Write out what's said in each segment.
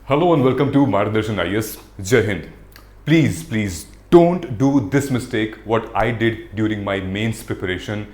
Hello and welcome to Margdarshan IAS. Jai Hind. Please don't do this mistake what I did during my mains preparation.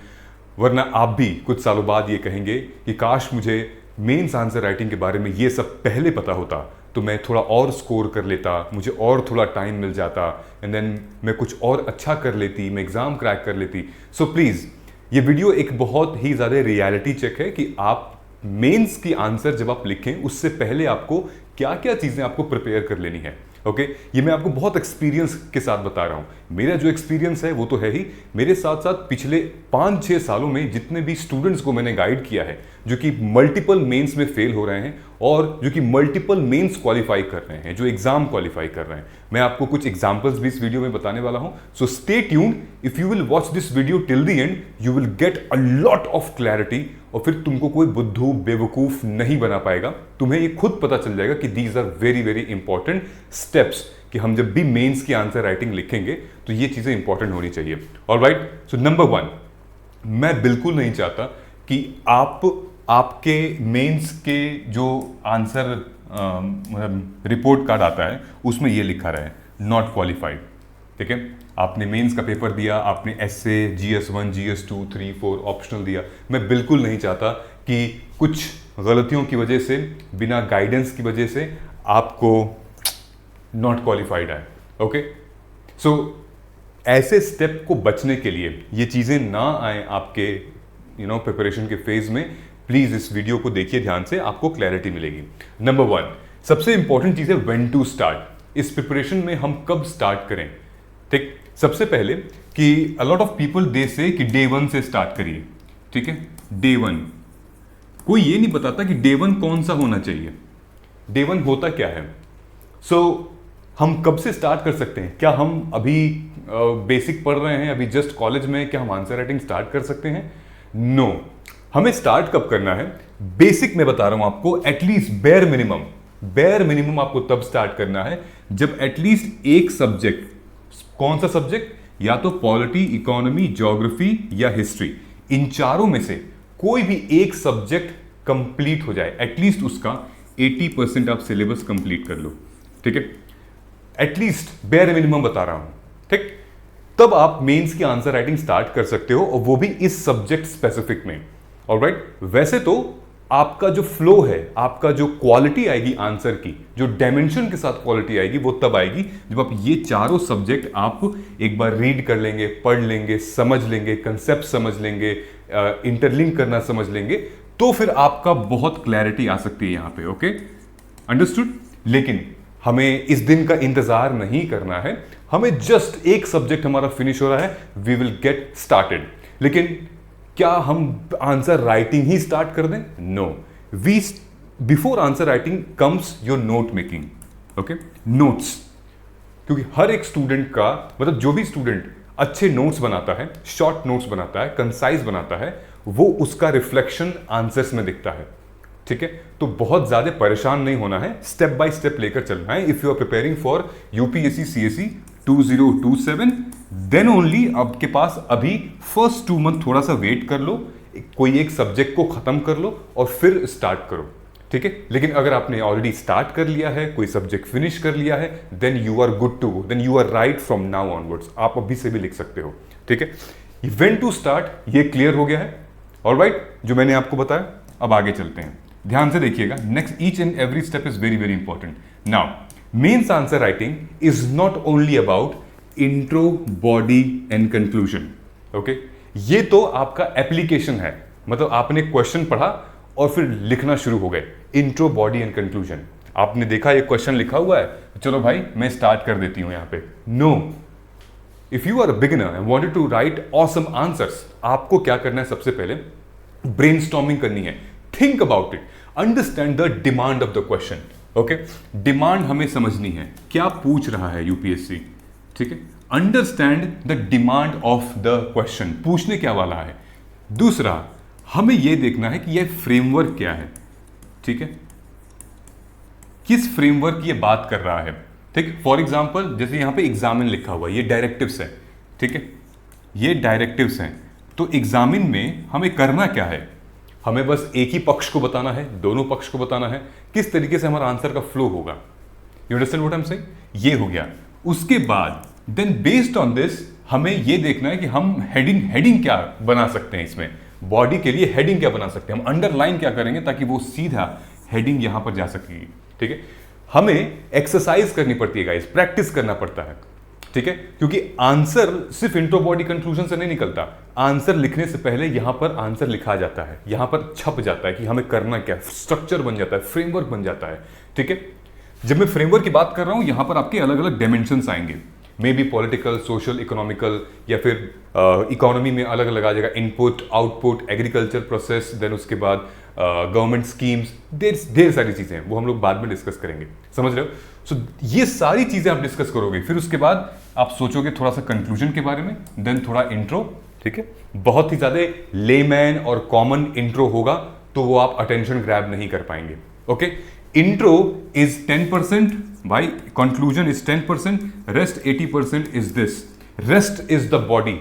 वरना आप भी कुछ सालों बाद ये कहेंगे कि काश मुझे मेंस आंसर राइटिंग के बारे में ये सब पहले पता होता तो मैं थोड़ा और स्कोर कर लेता, मुझे और थोड़ा टाइम मिल जाता एंड देन मैं कुछ और अच्छा कर लेती, मैं एग्ज़ाम क्रैक कर लेती. सो प्लीज़ ये वीडियो एक बहुत ही ज़्यादा रियलिटी चेक है कि आप मेंस की आंसर जब आप लिखें उससे पहले आपको क्या क्या चीज़ें आपको प्रिपेयर कर लेनी है. ओके ये मैं आपको बहुत एक्सपीरियंस के साथ बता रहा हूं. मेरा जो एक्सपीरियंस है वो तो है ही, मेरे साथ साथ पिछले 5-6 सालों में जितने भी स्टूडेंट्स को मैंने गाइड किया है जो कि मल्टीपल मेंस में फेल हो रहे हैं और जो कि मल्टीपल मेंस क्वालिफाई कर रहे हैं, जो एग्जाम क्वालिफाई कर रहे हैं, मैं आपको कुछ एग्जांपल्स भी इस वीडियो में बताने वाला हूं. So stay tuned. If you will watch this video till the end you will get a lot of clarity और फिर तुमको कोई बुद्धू बेवकूफ नहीं बना पाएगा. तुम्हें ये खुद पता चल जाएगा कि these are very very important steps कि हम जब भी मेंस की आंसर राइटिंग लिखेंगे तो ये चीजें इंपॉर्टेंट होनी चाहिए. ऑलराइट, सो नंबर 1, मैं बिल्कुल नहीं चाहता कि आपके मेंस के जो आंसर रिपोर्ट कार्ड आता है उसमें ये लिखा रहे नॉट क्वालिफाइड. ठीक है, आपने मेंस का पेपर दिया, आपने एसए, GS1, GS2, 3, 4 ऑप्शनल दिया. मैं बिल्कुल नहीं चाहता कि कुछ गलतियों की वजह से, बिना गाइडेंस की वजह से आपको नॉट क्वालिफाइड है. ओके, सो ऐसे स्टेप को बचने के लिए, ये चीज़ें ना आए आपके प्रिपरेशन के फेज में, प्लीज़ इस वीडियो को देखिए ध्यान से, आपको क्लैरिटी मिलेगी. नंबर 1, सबसे इंपॉर्टेंट चीज़ है व्हेन टू स्टार्ट. इस प्रिपरेशन में हम कब स्टार्ट करें. ठीक, सबसे पहले कि a lot of people they से कि डे 1 से स्टार्ट करिए. ठीक है, डे 1. कोई ये नहीं बताता कि डे 1 कौन सा होना चाहिए. डे 1 होता क्या है. सो हम कब से स्टार्ट कर सकते हैं. क्या हम अभी बेसिक पढ़ रहे हैं, अभी जस्ट कॉलेज में, क्या हम आंसर राइटिंग स्टार्ट कर सकते हैं. नो, हमें स्टार्ट कब करना है. बेसिक में बता रहा हूं आपको, एटलीस्ट बेयर मिनिमम आपको तब स्टार्ट करना है जब एटलीस्ट एक सब्जेक्ट, कौन सा सब्जेक्ट, या तो पॉलिटी, इकोनॉमी, ज्योग्राफी या हिस्ट्री, इन चारों में से कोई भी एक सब्जेक्ट कंप्लीट हो जाए. एटलीस्ट उसका 80% आप सिलेबस कंप्लीट कर लो. ठीक है, एटलीस्ट बेयर मिनिमम बता रहा हूं. ठीक, तब आप मेंस की आंसर राइटिंग स्टार्ट कर सकते हो और वो भी इस सब्जेक्ट स्पेसिफिक में. ऑलराइट, वैसे तो आपका जो फ्लो है, आपका जो क्वालिटी आएगी आंसर की, जो डायमेंशन के साथ क्वालिटी आएगी, वो तब आएगी जब आप ये चारों सब्जेक्ट आप एक बार रीड कर लेंगे, पढ़ लेंगे, समझ लेंगे, कंसेप्ट समझ लेंगे, इंटरलिंक करना समझ लेंगे, तो फिर आपका बहुत क्लैरिटी आ सकती है यहां पे. Okay, understood. लेकिन हमें इस दिन का इंतजार नहीं करना है, हमें जस्ट एक सब्जेक्ट हमारा फिनिश हो रहा है, वी विल गेट स्टार्टेड. लेकिन क्या हम आंसर राइटिंग ही स्टार्ट कर दें. No, we before answer writing comes your note making. Okay, notes, क्योंकि हर एक स्टूडेंट का, मतलब जो भी स्टूडेंट अच्छे नोट्स बनाता है, शॉर्ट नोट्स बनाता है, कंसाइज बनाता है, वो उसका रिफ्लेक्शन आंसर्स में दिखता है. ठीक है, तो बहुत ज्यादा परेशान नहीं होना है, स्टेप बाय स्टेप लेकर चलना है. If you are preparing for UPSC CSE 2027, then only आपके पास अभी फर्स्ट 2 मंथ थोड़ा सा वेट कर लो, कोई एक सब्जेक्ट को खत्म कर लो और फिर स्टार्ट करो. ठीक है, लेकिन अगर आपने ऑलरेडी स्टार्ट कर लिया है, कोई सब्जेक्ट फिनिश कर लिया है, then you are good to go, then you are right from now onwards. आप अभी से भी लिख सकते हो. ठीक है, व्हेन टू स्टार्ट ये क्लियर हो गया है. ऑलराइट, जो मैंने आपको बताया, अब आगे चलते हैं. ध्यान से देखिएगा, next each and every step is very very important. Now mains answer writing is not only about intro, body and conclusion. Okay, ये तो आपका एप्लीकेशन है, मतलब आपने क्वेश्चन पढ़ा और फिर लिखना शुरू हो गए. Intro, body and conclusion. आपने देखा ये क्वेश्चन लिखा हुआ है, चलो भाई मैं स्टार्ट कर देती हूं यहां पे. No, if you are a beginner and wanted to write awesome answers, आपको क्या करना है. सबसे पहले ब्रेनस्टॉर्मिंग करनी है. Think about it, understand the demand of the question. Okay, demand हमें समझनी है, क्या पूछ रहा है यूपीएससी. ठीक है, understand the demand of the question, पूछने क्या वाला है. दूसरा, हमें यह देखना है कि यह फ्रेमवर्क क्या है. ठीक है, किस फ्रेमवर्क की यह बात कर रहा है. ठीक, फॉर एग्जाम्पल जैसे यहां पे एग्जामिन लिखा हुआ है, ये डायरेक्टिव्स है. ठीक है, ये डायरेक्टिव्स हैं, तो एग्जामिन में हमें करना क्या है. हमें बस एक ही पक्ष को बताना है, दोनों पक्ष को बताना है, किस तरीके से हमारा आंसर का फ्लो होगा। You understand what I am saying? ये हो गया। उसके बाद देन बेस्ड ऑन दिस हमें ये देखना है कि हम हेडिंग क्या बना सकते हैं, इसमें बॉडी के लिए हेडिंग क्या बना सकते हैं, हम अंडरलाइन क्या करेंगे ताकि वो सीधा हेडिंग यहां पर जा सकेगी। ठीक है, हमें एक्सरसाइज करनी पड़ती है गाइस, प्रैक्टिस करना पड़ता है। ठीक है, क्योंकि आंसर सिर्फ इंट्रो बॉडी कंक्लूजन से नहीं निकलता। आंसर लिखने से पहले यहां पर आंसर लिखा जाता है, यहां पर छप जाता है कि हमें करना क्या, स्ट्रक्चर बन जाता है, फ्रेमवर्क बन जाता है। ठीक है, जब मैं फ्रेमवर्क की बात कर रहा हूं, यहां पर आपके अलग अलग डायमेंशंस आएंगे, maybe political, social, economical, या फिर इकोनॉमी में अलग अलग आ जाएगा, input, output, agriculture process, then उसके बाद गवर्नमेंट स्कीम्स, ढेर सारी चीजें हैं, वो हम लोग बाद में डिस्कस करेंगे। समझ रहे हो? सो ये सारी चीजें आप डिस्कस करोगे, फिर उसके बाद आप सोचोगे थोड़ा सा कंक्लूजन के बारे में, देन थोड़ा इंट्रो। ठीक है, बहुत ही ज्यादा लेमैन और कॉमन इंट्रो होगा तो वो आप अटेंशन ग्रैब नहीं कर पाएंगे। ओके, इंट्रो इज 10%, भाई conclusion is 10%, rest 80% is this. Rest is the body.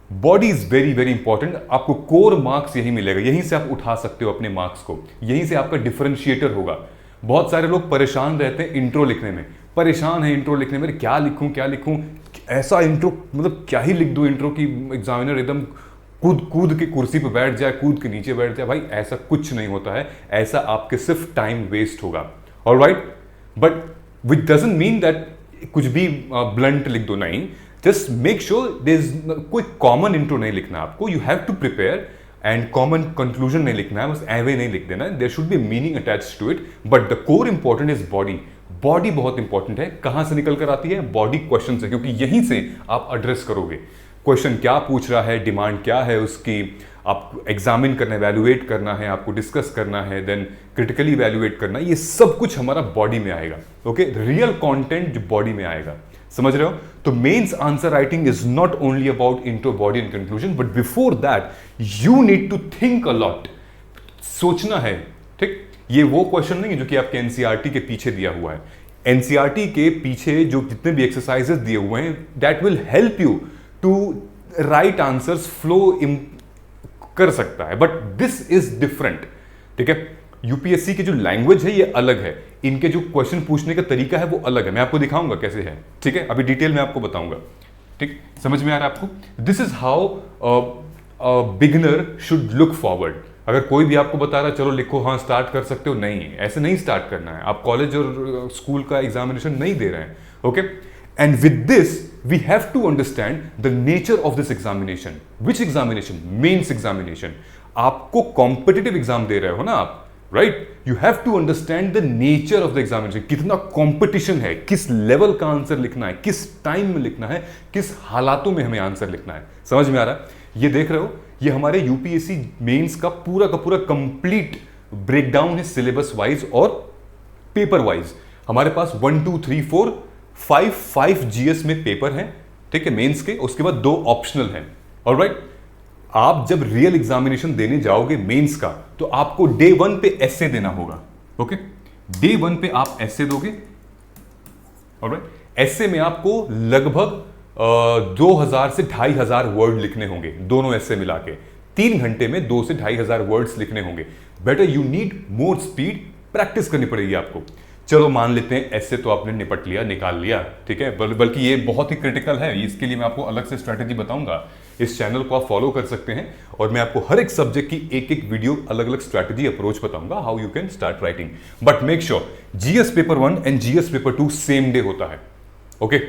Body is very very important. आपको कोर मार्क्स यही मिलेगा, यहीं से आप उठा सकते हो अपने मार्क्स को, यहीं से आपका डिफरेंशिएटर होगा। बहुत सारे लोग परेशान रहते हैं इंट्रो लिखने में, परेशान है इंट्रो लिखने में, क्या लिखूं, ऐसा इंट्रो, मतलब क्या ही लिख दूं इंट्रो की एग्जामिनर एकदम कूद के कुर्सी पे बैठ जाए, कूद के नीचे बैठ जाए। भाई ऐसा कुछ नहीं होता है, ऐसा आपके सिर्फ टाइम वेस्ट होगा। Alright, but which doesn't mean that कुछ भी ब्लंट लिख दो, नहीं। Just make sure there is कोई कॉमन इंट्रो नहीं लिखना आपको, you have to prepare, and common conclusion नहीं लिखना है, बस एवे नहीं लिख देना है। There should be meaning attached to it, but the core important is body. Body बहुत इंपॉर्टेंट है। कहां से निकल कर आती है? बॉडी क्वेश्चन से, क्योंकि यहीं से आप एड्रेस करोगे क्वेश्चन क्या पूछ रहा है, डिमांड क्या है उसकी, आप एग्जामिन करना है, वैल्यूएट करना है, आपको डिस्कस करना है, देन क्रिटिकली वैल्यूएट करना है। ये सब कुछ हमारा बॉडी में आएगा। ओके, रियल कंटेंट जो बॉडी में आएगा। समझ रहे हो? तो mains answer writing is not only about intro, body and conclusion, but before that you need to think a lot. सोचना है। ठीक, ये वो क्वेश्चन नहीं है जो कि आपके एनसीईआरटी के पीछे दिया हुआ है। एनसीईआरटी के पीछे जो जितने भी एक्सरसाइजेस दिए हुए हैं, that will help you to write answers flow कर सकता है, बट दिस इज डिफरेंट। ठीक है, यूपीएससी की जो लैंग्वेज है ये अलग है, इनके जो क्वेश्चन पूछने का तरीका है वो अलग है। मैं आपको दिखाऊंगा कैसे है। ठीक है, अभी डिटेल में आपको बताऊंगा। ठीक, समझ में आ रहा है आपको? This is how beginner should look forward. अगर कोई भी आपको बता रहा है चलो लिखो, हाँ स्टार्ट कर सकते हो, नहीं, ऐसे नहीं स्टार्ट करना है। आप कॉलेज और स्कूल का एग्जामिनेशन नहीं दे रहे हैं। Okay, and with this we have to understand the nature of this examination. Which examination? Mains examination. आपको कॉम्पिटिटिव एग्जाम दे रहे हो ना आप, right? You have to understand the nature of the examination. कितना कॉम्पिटिशन है, किस लेवल का आंसर लिखना है, किस टाइम में लिखना है, किस हालातों में हमें आंसर लिखना है। समझ में आ रहा है? ये देख रहे हो, ये हमारे यूपीएससी मेंस का पूरा कंप्लीट ब्रेकडाउन है, सिलेबस वाइज और पेपर वाइज। हमारे पास 1 2 3 4 5 जीएस में पेपर हैं, ठीक है, मेंस के। उसके बाद 2 ऑप्शनल हैं। ऑलराइट, आप जब रियल एग्जामिनेशन देने जाओगे मेंस का, तो आपको डे 1 पे एसे देना होगा। ओके, डे 1 पे आप एसे दोगे। ऑलराइट, एसे में आपको लगभग 2000 से 2500 वर्ड लिखने होंगे, दोनों एसे मिला के। 3 घंटे में 2 से 2500 वर्ड्स लिखने होंगे। Better you need more speed, practice करनी पड़ेगी आपको। चलो मान लेते हैं ऐसे तो आपने निपट लिया, निकाल लिया, ठीक है, बल्कि ये बहुत ही क्रिटिकल है, इसके लिए मैं आपको अलग से स्ट्रैटेजी बताऊंगा। इस चैनल को आप फॉलो कर सकते हैं और मैं आपको हर एक सब्जेक्ट की एक वीडियो अलग अलग स्ट्रैटेजी अप्रोच बताऊंगा, how you can start writing. But make sure GS paper 1 and GS paper 2 same day होता है। ओके,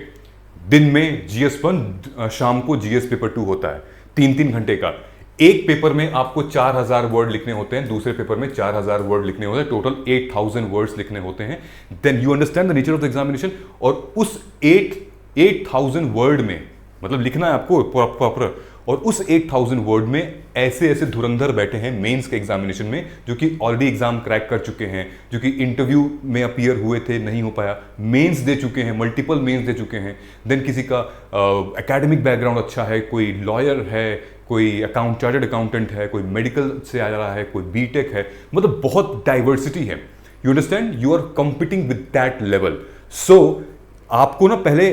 दिन में जीएस 1, शाम को जीएस पेपर 2 होता है, 3-3 घंटे का। एक पेपर में आपको 4000 वर्ड लिखने होते हैं, दूसरे पेपर में 4000 वर्ड लिखने होते हैं, टोटल 8000 वर्ड्स लिखने होते हैं। Then you understand the nature of the examination. और उस 8000 वर्ड में, मतलब लिखना है आपको प्रॉपर, और उस 8000 वर्ड में ऐसे ऐसे धुरंधर बैठे हैं मेंस के एग्जामिनेशन में, जो कि ऑलरेडी एग्जाम क्रैक कर चुके हैं, जो कि इंटरव्यू में अपीयर हुए थे, नहीं हो पाया, मेंस दे चुके हैं, मल्टीपल मेंस दे चुके हैं। देन किसी का एकेडमिक बैकग्राउंड अच्छा है, कोई लॉयर है, कोई चार्टर्ड अकाउंटेंट है, कोई मेडिकल से आ रहा है, कोई बीटेक है, मतलब बहुत डाइवर्सिटी है। You understand, you are competing with that level. So आपको ना पहले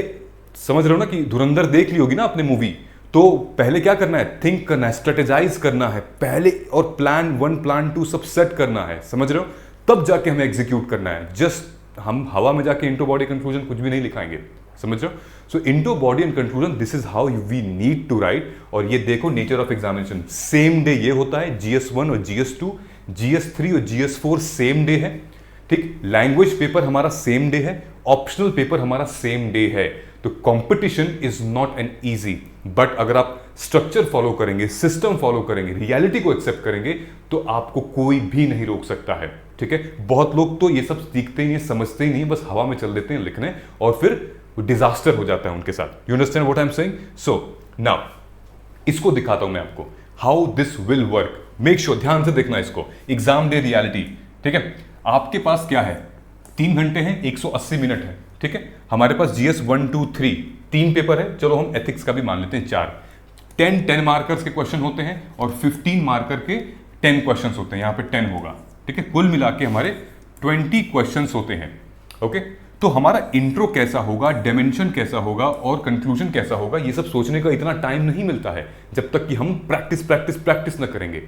समझ रहे हो ना कि धुरंधर देख ली होगी ना आपने मूवी, तो पहले क्या करना है, थिंक करना है, स्ट्रेटेजाइज करना है पहले, और प्लान 1 प्लान 2 सब सेट करना है, समझ रहे हो, तब जाके हमें एग्जीक्यूट करना है। जस्ट हम हवा में जाके इंटो बॉडी कंक्लूजन कुछ भी नहीं लिखाएंगे, समझ रहे हो। So into body and conclusion, this is how we need to write. और ये देखो nature of examination, same day ये होता है, GS1 और GS2, GS3 और GS4 सेम डे है, ठीक। लैंग्वेज पेपर हमारा सेम डे है, ऑप्शनल पेपर हमारा सेम डे है। तो competition is not an easy, but अगर आप स्ट्रक्चर फॉलो करेंगे, सिस्टम फॉलो करेंगे, रियलिटी को एक्सेप्ट करेंगे, तो आपको कोई भी नहीं रोक सकता है, ठीक है। बहुत लोग तो ये सब सीखते ही नहीं, समझते ही नहीं, बस हवा में चल देते हैं लिखने, और फिर डिजास्टर हो जाता है उनके साथ। You understand what I am saying? So now इसको दिखाता हूं मैं आपको, how this will work. Make sure, ध्यान से देखना इसको, एग्जाम डे रियलिटी, ठीक है। आपके पास क्या है, 3 घंटे हैं, 180 मिनट है, ठीक है। हमारे पास GS 1 2 3 3 पेपर है, चलो हम एथिक्स का भी मान लेते हैं 4। 10 मार्कर्स के क्वेश्चन होते हैं और 15 मार्कर के 10 क्वेश्चन होते हैं, यहां पे 10 होगा, ठीक है। कुल मिला के हमारे 20 क्वेश्चन होते हैं, ओके। तो हमारा इंट्रो कैसा होगा, डायमेंशन कैसा होगा और कंक्लूजन कैसा होगा, ये सब सोचने का इतना टाइम नहीं मिलता है जब तक कि हम प्रैक्टिस न करेंगे,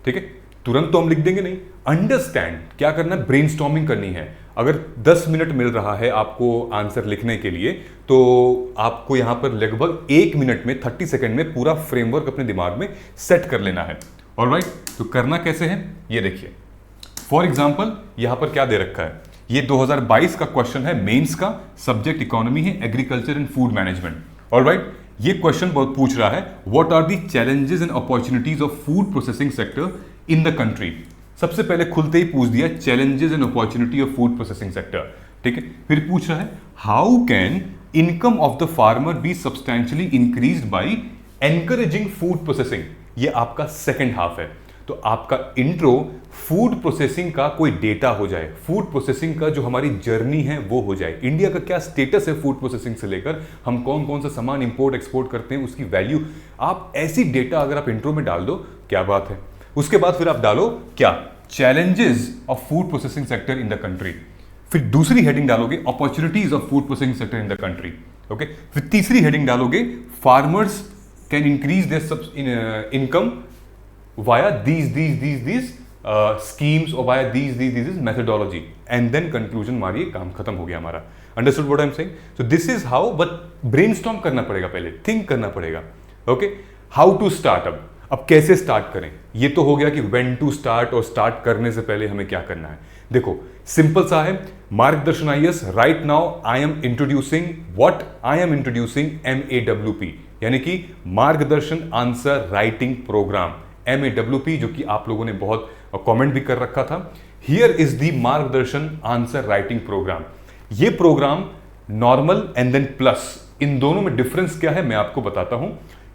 ठीक है। तुरंत तो हम लिख देंगे नहीं। अंडरस्टैंड क्या करना है, ब्रेनस्टॉर्मिंग करनी है। अगर 10 मिनट मिल रहा है आपको आंसर लिखने के लिए, तो आपको यहां पर लगभग 1 मिनट में, 30 सेकंड में पूरा फ्रेमवर्क अपने दिमाग में सेट कर लेना है। ऑलराइट, तो करना कैसे है ये देखिए। फॉर एग्जाम्पल यहां पर क्या दे रखा है, ये 2022 का क्वेश्चन है, मेंस का, सब्जेक्ट इकोनॉमी है, agriculture and food management. Alright, ये क्वेश्चन बहुत पूछ रहा है, what are the challenges and opportunities of food processing sector in the country. सबसे पहले खुलते ही पूछ दिया challenges and opportunity of food processing sector, ठीक है। फिर पूछ रहा है how can income of the farmer be substantially increased by encouraging food processing. ये आपका सेकंड हाफ है। तो आपका इंट्रो फूड प्रोसेसिंग का कोई डेटा हो जाए, फूड प्रोसेसिंग का जो हमारी जर्नी है वो हो जाए, इंडिया का क्या स्टेटस है फूड प्रोसेसिंग से लेकर, हम कौन कौन सा सामान इंपोर्ट एक्सपोर्ट करते हैं, उसकी वैल्यू, आप ऐसी डेटा अगर आप इंट्रो में डाल दो, क्या बात है। उसके बाद फिर आप डालो क्या, challenges of food processing sector in the country. फिर दूसरी हेडिंग डालोगे opportunities of food processing sector in the country, okay. फिर तीसरी हेडिंग डालोगे farmers can increase their income via these schemes or via these methodology, and then conclusion मारिए, काम खत्म हो गया हमारा। Understood what I'm saying? So this is how, but brainstorm करना पड़ेगा पहले, think करना पड़ेगा, okay? How to start अब कैसे स्टार्ट करें, ये तो हो गया कि when to start, और स्टार्ट करने से पहले हमें क्या करना है। देखो सिंपल सा है, मार्गदर्शन IAS, right now I am introducing what, I M introducing MAWP, यानी कि मार्गदर्शन आंसर राइटिंग प्रोग्राम, MAWP, जो कि आप लोगों ने बहुत कमेंट भी कर रखा था। Here is the Margdarshan answer writing programme. ये programme normal and then plus, इन दोनों में डिफरेंस क्या है मैं आपको बताता हूं।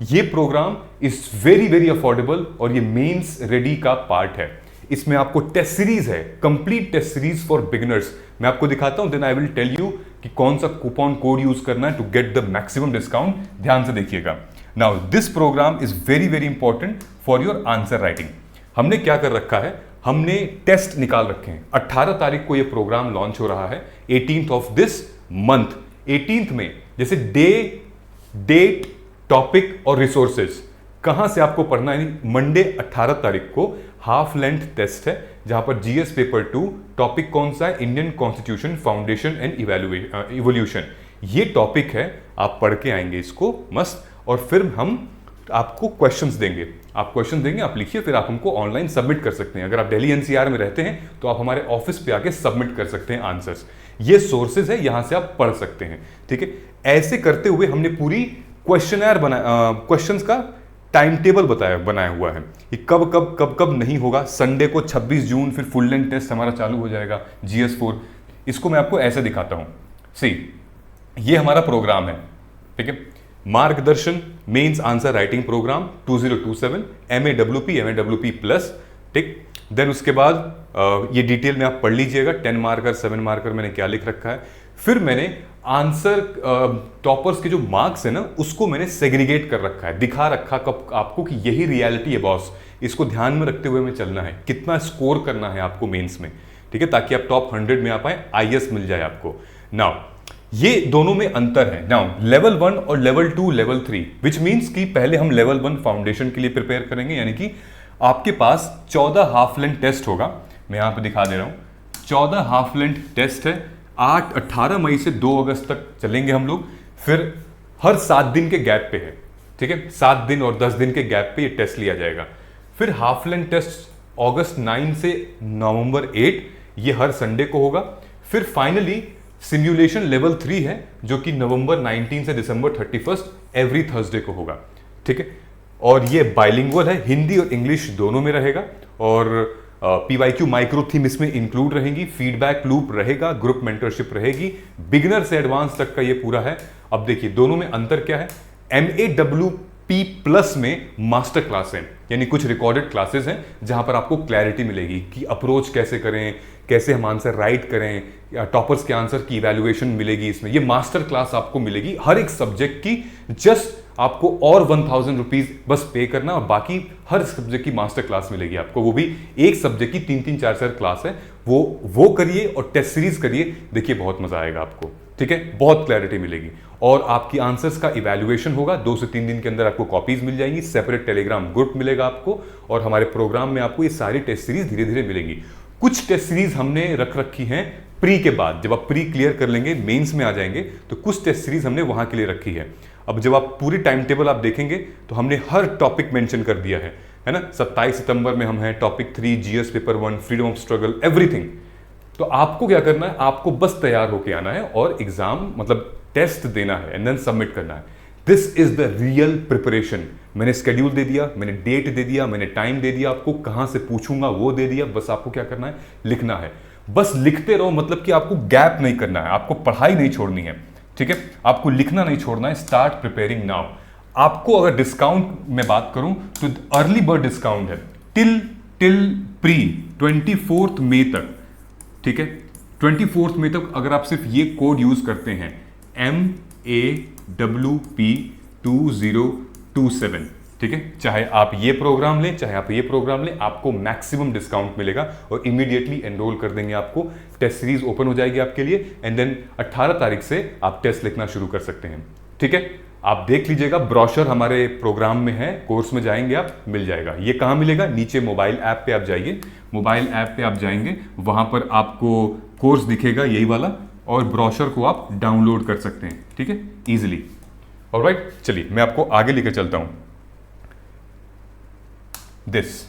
ये program is very very affordable और ये मेंस रेडी का पार्ट है। इसमें आपको टेस्ट सीरीज है, complete test series for beginners. मैं आपको दिखाता हूं, then I will tell you कि कौन सा कूपन कोड यूज करना है to get the maximum discount. ध्यान से देखिएगा। Now this program is very very important for your answer writing. हमने क्या कर रखा है, हमने टेस्ट निकाल रखे हैं। 18 तारीख को यह प्रोग्राम लॉन्च हो रहा है, 18th of this month. 18th में जैसे डे, डेट, टॉपिक और रिसोर्सेज कहां से आपको पढ़ना है। मंडे 18 तारीख को हाफ लेंथ टेस्ट है, जहां पर GS पेपर 2, टॉपिक कौन सा है, Indian constitution foundation and evolution. ये टॉपिक है, आप पढ़ के आएंगे इसको मस्त, और फिर हम आपको क्वेश्चंस देंगे, आप क्वेश्चन देंगे, आप लिखिए, फिर आप हमको ऑनलाइन सबमिट कर सकते हैं। अगर आप दिल्ली NCR में रहते हैं तो आप हमारे ऑफिस पे आके सबमिट कर सकते हैं आंसर्स। ये सोर्सेज है, यहां से आप पढ़ सकते हैं, ठीक है। ऐसे करते हुए हमने पूरी क्वेश्चनर क्वेश्चंस का टाइम टेबल बनाया हुआ है कि कब नहीं होगा। संडे को 26 जून फिर फुल लेंथ टेस्ट हमारा चालू हो जाएगा GS4। इसको मैं आपको ऐसे दिखाता हूं, सी ये हमारा प्रोग्राम है, ठीक है। Margdarshan mains answer writing program 2027 MAWP plus, ठीक। देन उसके बाद ये डिटेल में आप पढ़ लीजिएगा, 10 मार्कर 7 मार्कर मैंने क्या लिख रखा है। फिर मैंने आंसर टॉपर्स के जो मार्क्स है ना, उसको मैंने सेग्रीगेट कर रखा है, दिखा रखा कब आपको कि यही रियलिटी है बॉस, इसको ध्यान में रखते हुए हमें चलना है, कितना स्कोर करना है आपको मेंस में, ठीक है, ताकि आप टॉप 100 में आ पाए, IAS मिल जाए आपको। नाउ ये दोनों में अंतर है। नाउ लेवल 1 और लेवल 2, लेवल 3, विच मीन्स कि पहले हम लेवल 1 फाउंडेशन के लिए प्रिपेयर करेंगे, यानी कि आपके पास 14 हाफ लेंथ टेस्ट होगा। मैं यहां पे दिखा दे रहा हूं, 14 हाफ लेंथ टेस्ट है। 18 मई से 2 अगस्त तक चलेंगे हम लोग। फिर हर 7 दिन के गैप पे है, ठीक है, 7 दिन और 10 दिन के गैप पे ये टेस्ट लिया जाएगा। फिर हाफ लेंथ टेस्ट अगस्त 9 से नवंबर 8, ये हर संडे को होगा। फिर फाइनली सिमुलेशन लेवल 3 है, जो कि नवंबर 19 से दिसंबर 31 एवरी थर्सडे को होगा, ठीक है। और ये बाइलिंगुअल है, हिंदी और इंग्लिश दोनों में रहेगा। और PYQ माइक्रो थीम इसमें इंक्लूड रहेंगी, फीडबैक लूप रहेगा, ग्रुप मेंटरशिप रहेगी, बिगिनर से एडवांस तक का ये पूरा है। अब देखिए दोनों में अंतर क्या है। MAWP प्लस में मास्टर क्लास है, यानी कुछ रिकॉर्डेड क्लासेस हैं जहां पर आपको क्लैरिटी मिलेगी कि अप्रोच कैसे करें, कैसे हम आंसर राइट करें, या टॉपर्स के आंसर की इवैल्यूएशन मिलेगी इसमें। ये मास्टर क्लास आपको मिलेगी हर एक सब्जेक्ट की। जस्ट आपको और 1000 रुपीज बस पे करना, और बाकी हर सब्जेक्ट की मास्टर क्लास मिलेगी आपको। वो भी एक सब्जेक्ट की 3-3, 4-4 क्लास है। वो करिए और टेस्ट सीरीज करिए, देखिए बहुत मजा आएगा आपको, ठीक है, बहुत क्लैरिटी मिलेगी। और आपकी आंसर्स का इवैल्यूएशन होगा, 2 से 3 दिन के अंदर आपको कॉपीज मिल जाएंगी, सेपरेट टेलीग्राम ग्रुप मिलेगा आपको, और हमारे प्रोग्राम में आपको ये सारी टेस्ट सीरीज धीरे धीरे मिलेंगी। कुछ टेस्ट सीरीज हमने रख रखी हैं प्री के बाद, जब आप प्री क्लियर कर लेंगे, मेंस में आ जाएंगे, तो कुछ टेस्ट सीरीज हमने वहां के लिए रखी है। अब जब आप पूरी टाइम टेबल आप देखेंगे तो हमने हर टॉपिक मेंशन कर दिया है ना। 27 सितंबर में हम हैं topic 3 GS paper 1, freedom of struggle, everything. तो आपको क्या करना है, आपको बस तैयार होके आना है और एग्जाम मतलब टेस्ट देना है एंड देन सबमिट करना है। This is the real preparation. मैंने स्केड्यूल दे दिया, मैंने डेट दे दिया, मैंने टाइम दे दिया, आपको कहां से पूछूंगा वो दे दिया। बस आपको क्या करना है, लिखना है। बस लिखते रहो, मतलब कि आपको गैप नहीं करना है, आपको पढ़ाई नहीं छोड़नी है, ठीक है, आपको लिखना नहीं छोड़ना है। Start preparing now. आपको अगर डिस्काउंट में बात करूं तो अर्ली बर्ड डिस्काउंट है टिल प्री 24 मई तक, ठीक है। 24 मई तक अगर आप सिर्फ ये कोड यूज करते हैं MAWP 2027, ठीक है, चाहे आप ये प्रोग्राम लें चाहे आप ये प्रोग्राम लें, आपको मैक्सिमम डिस्काउंट मिलेगा और इमीडिएटली एनरोल कर देंगे आपको। टेस्ट सीरीज ओपन हो जाएगी आपके लिए एंड देन 18 तारीख से आप टेस्ट लिखना शुरू कर सकते हैं, ठीक है। आप देख लीजिएगा, ब्रोशर हमारे प्रोग्राम में है, कोर्स में जाएंगे आप, मिल जाएगा। ये कहां मिलेगा, नीचे मोबाइल ऐप पे आप जाइए, मोबाइल ऐप पे आप जाएंगे, वहां पर आपको कोर्स दिखेगा यही वाला, और ब्रोशर को आप डाउनलोड कर सकते हैं, ठीक है, इजिली। ऑलराइट, चलिए मैं आपको आगे लेकर चलता हूं। दिस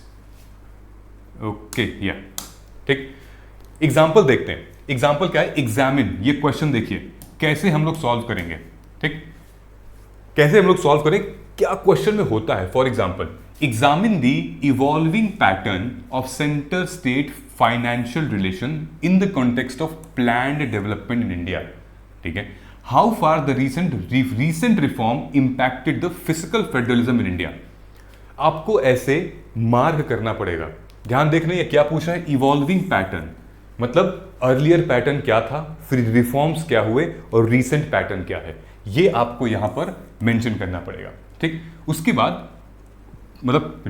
ओके, या ठीक, एग्जाम्पल देखते हैं। एग्जाम्पल क्या है, एग्जामिन। ये क्वेश्चन देखिए कैसे हम लोग सॉल्व करेंगे, ठीक, कैसे हम लोग सॉल्व करें, क्या क्वेश्चन में होता है। For example, examine the evolving pattern of centre state financial relation in the context of planned development in India, ठीक है। How far the recent reform impacted the physical federalism in India. आपको ऐसे mark करना पड़ेगा। ध्यान देखना ये क्या पूछ रहा है, इवॉल्विंग पैटर्न, मतलब अर्लियर पैटर्न क्या था, फिर रिफॉर्म्स क्या हुए और रीसेंट पैटर्न क्या है, ये आपको यहां पर मेंशन करना पड़ेगा, ठीक। उसके बाद मतलब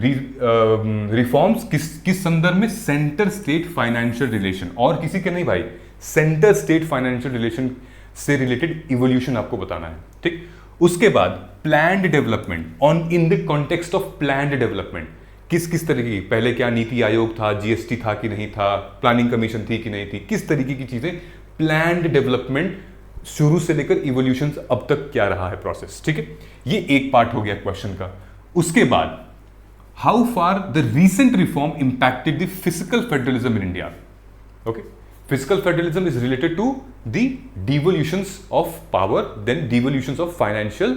रिफॉर्म्स किस संदर्भ में, सेंटर स्टेट फाइनेंशियल रिलेशन, और किसी के नहीं भाई, सेंटर स्टेट फाइनेंशियल रिलेशन से रिलेटेड इवोल्यूशन आपको बताना है, ठीक। उसके बाद planned development, on in the context of planned development, किस तरीके की, पहले क्या नीति आयोग था, GST था कि नहीं था, प्लानिंग कमीशन थी कि नहीं थी, किस तरीके की चीजें, प्लान्ड डेवलपमेंट शुरू से लेकर इवोल्यूशन अब तक क्या रहा है प्रोसेस, ठीक है। ये एक पार्ट हो गया क्वेश्चन का। उसके बाद how far the recent reform impacted the physical federalism in India, okay. Fiscal federalism is related to the devolutions of power, then devolutions of financial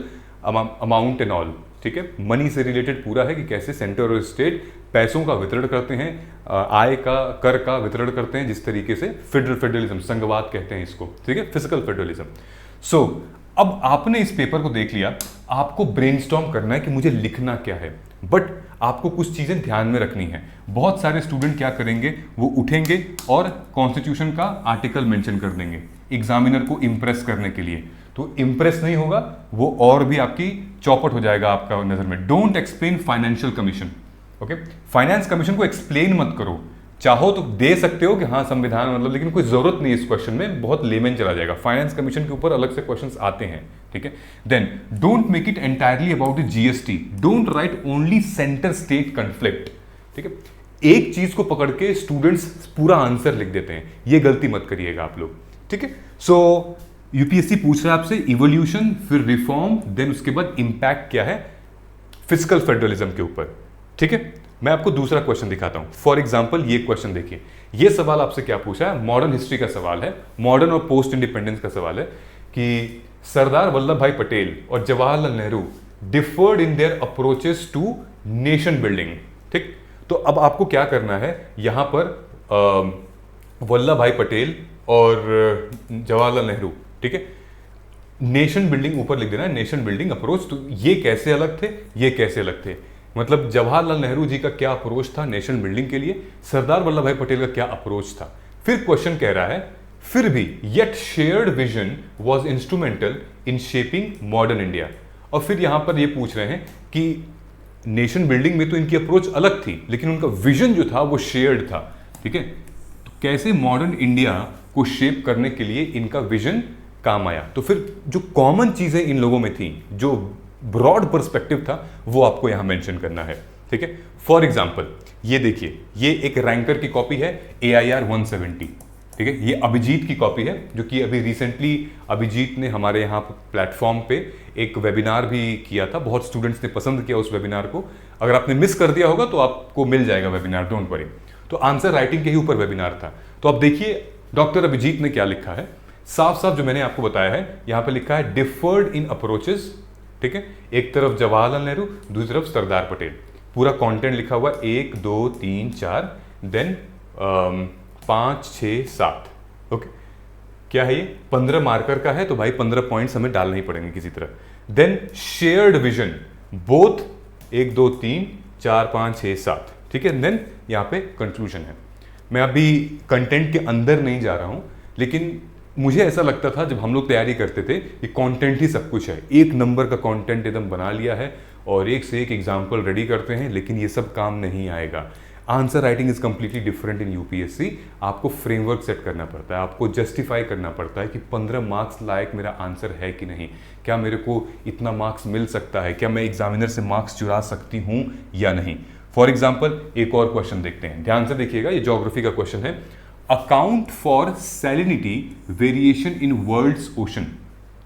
amount and all, ठीक है। मनी से related पूरा है कि कैसे सेंटर और state पैसों का वितरण करते हैं, आय का, कर का वितरण करते हैं, जिस तरीके से फेडरलिज्म, संघवाद कहते हैं इसको, ठीक है, फिजिकल फेडरलिज्म। सो अब आपने इस पेपर को देख लिया, आपको ब्रेनस्टॉर्म करना है कि मुझे लिखना क्या है, बट आपको कुछ चीजें ध्यान में रखनी है। बहुत सारे स्टूडेंट क्या करेंगे, वो उठेंगे और कॉन्स्टिट्यूशन का आर्टिकल मेंशन कर देंगे एग्जामिनर को इंप्रेस करने के लिए, तो इंप्रेस नहीं होगा वो, और भी आपकी चौपट हो जाएगा आपका नजर में। Don't explain financial commission, okay. Finance commission को एक्सप्लेन मत करो, चाहो तो दे सकते हो कि हाँ संविधान मतलब, लेकिन कोई जरूरत नहीं इस क्वेश्चन में, बहुत लेमन चला जाएगा। फाइनेंस कमीशन के ऊपर अलग से क्वेश्चंस आते हैं, ठीक है। Then don't make it entirely about the GST, don't write only centre state conflict, ठीक है। एक चीज को पकड़ के स्टूडेंट्स पूरा आंसर लिख देते हैं, ये गलती मत करिएगा आप लोग, ठीक है। सो यूपीएससी पूछ रहा है आपसे इवोल्यूशन, फिर रिफॉर्म, देन उसके बाद इंपैक्ट क्या है फिजिकल फेडरलिज्म के ऊपर, ठीक है। मैं आपको दूसरा क्वेश्चन दिखाता हूं। फॉर एग्जांपल ये क्वेश्चन देखिए, ये सवाल आपसे क्या पूछा है, मॉडर्न हिस्ट्री का सवाल है, मॉडर्न और पोस्ट इंडिपेंडेंस का सवाल है कि सरदार वल्लभ भाई पटेल और Jawaharlal Nehru differed in their approaches to nation building, ठीक। तो अब आपको क्या करना है, यहां पर वल्लभ भाई पटेल और जवाहरलाल नेहरू, ठीक है, नेशन बिल्डिंग ऊपर लिख देना है, नेशन बिल्डिंग अप्रोच। तो ये कैसे अलग थे, ये कैसे अलग थे, मतलब जवाहरलाल नेहरू जी का क्या अप्रोच था नेशन बिल्डिंग के लिए, सरदार वल्लभ भाई पटेल का क्या अप्रोच था। फिर क्वेश्चन कह रहा है फिर भी yet shared vision was instrumental in shaping modern India. और फिर यहां पर ये पूछ रहे हैं कि नेशन बिल्डिंग में तो इनकी अप्रोच अलग थी, लेकिन उनका विजन जो था वो शेयर्ड था, ठीक है। तो कैसे मॉडर्न इंडिया को शेप करने के लिए इनका विजन काम आया। तो फिर जो कॉमन चीजें इन लोगों में थी, जो ब्रॉड पर्सपेक्टिव था, वो आपको यहां मेंशन करना है, ठीक है। फॉर एग्जांपल ये देखिए, ये एक रैंकर की कॉपी है AIR 170, ठीक है। ये अभिजीत की कॉपी है, जो कि अभी रिसेंटली अभिजीत ने हमारे यहाँ प्लेटफॉर्म पे एक वेबिनार भी किया था, बहुत स्टूडेंट्स ने पसंद किया उस वेबिनार को। अगर आपने मिस कर दिया होगा तो आपको मिल जाएगा वेबिनार, डोंट वरी। तो आंसर राइटिंग के ही ऊपर वेबिनार था। तो अब देखिए डॉक्टर अभिजीत ने क्या लिखा है, साफ साफ जो मैंने आपको बताया है, यहां पे लिखा है डिफर्ड इन अप्रोचेस, ठीक है। एक तरफ जवाहरलाल नेहरू, दूसरी तरफ सरदार पटेल, पूरा कंटेंट लिखा हुआ 1 2 3 4 देन 5 6 7, ओके। क्या है ये 15 मार्कर का है, तो भाई 15 पॉइंट्स हमें डालने ही पड़ेंगे किसी तरह। देन शेयर्ड विजन बोथ 1 2 3 4 5 6 7, ठीक है। देन यहाँ पे कंक्लूजन है। मैं अभी कंटेंट के अंदर नहीं जा रहा हूं, लेकिन मुझे ऐसा लगता था जब हम लोग तैयारी करते थे कि कंटेंट ही सब कुछ है, एक नंबर का कंटेंट एकदम बना लिया है और एक से एक एग्जाम्पल रेडी करते हैं, लेकिन ये सब काम नहीं आएगा। Answer writing is completely different in UPSC. आपको फ्रेमवर्क सेट करना पड़ता है, आपको जस्टिफाई करना पड़ता है कि 15 मार्क्स लायक मेरा आंसर है कि नहीं, क्या मेरे को इतना मार्क्स मिल सकता है, क्या मैं एग्जामिनर से मार्क्स चुरा सकती हूँ या नहीं। फॉर एग्जाम्पल एक और क्वेश्चन देखते हैं, ध्यान से देखिएगा, ये ज्योग्राफी का क्वेश्चन है। Account for salinity variation in world's ocean,